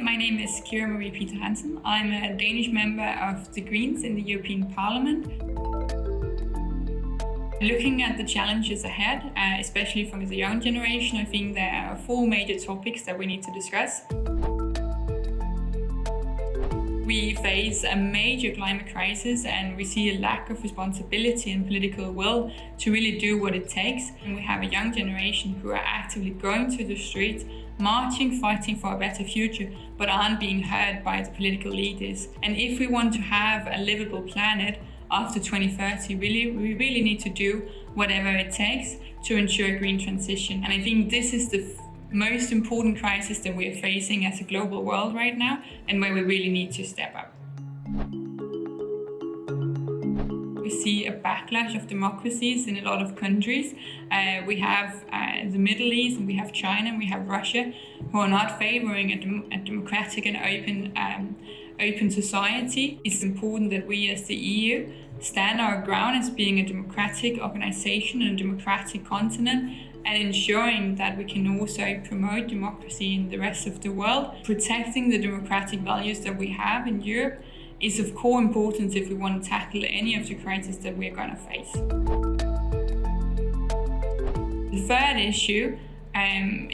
my name is Kira Marie Peter-Hansen. I'm a Danish member of the Greens in the European Parliament. Looking at the challenges ahead, especially from the young generation, I think there are 4 major topics that we need to discuss. We face a major climate crisis and we see a lack of responsibility and political will to really do what it takes. And we have a young generation who are actively going to the streets, marching, fighting for a better future, but aren't being heard by the political leaders. And if we want to have a livable planet after 2030, we really need to do whatever it takes to ensure a green transition. And I think this is the most important crisis that we are facing as a global world right now, and where we really need to step up. We see a backlash of democracies in a lot of countries. We have the Middle East, and we have China, and we have Russia, who are not favoring a democratic and open society. It's important that we as the EU stand our ground as being a democratic organization and a democratic continent, and ensuring that we can also promote democracy in the rest of the world. Protecting the democratic values that we have in Europe is of core importance if we want to tackle any of the crises that we're going to face. The third issue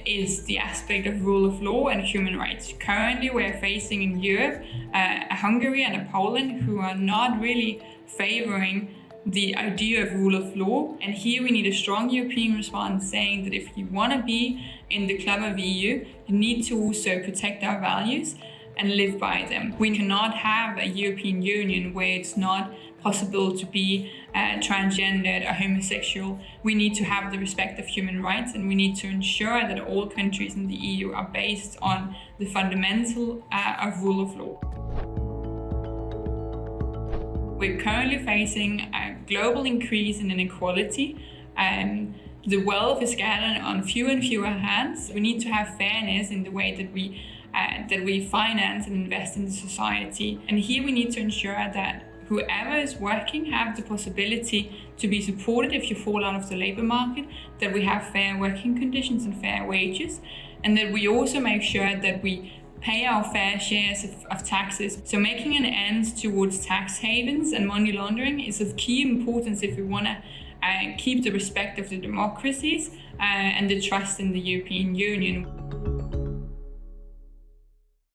is the aspect of rule of law and human rights. Currently, we're facing in Europe a Hungary and a Poland who are not really favoring the idea of rule of law. And here we need a strong European response saying that if you want to be in the club of the EU, you need to also protect our values and live by them. We cannot have a European Union where it's not possible to be transgendered or homosexual. We need to have the respect of human rights, and we need to ensure that all countries in the EU are based on the fundamental of rule of law. We're currently facing a global increase in inequality. The wealth is scattered on fewer and fewer hands. We need to have fairness in the way that we finance and invest in the society. And here we need to ensure that whoever is working have the possibility to be supported if you fall out of the labor market, that we have fair working conditions and fair wages, and that we also make sure that we pay our fair shares of taxes. So making an end towards tax havens and money laundering is of key importance if we want to keep the respect of the democracies and the trust in the European Union.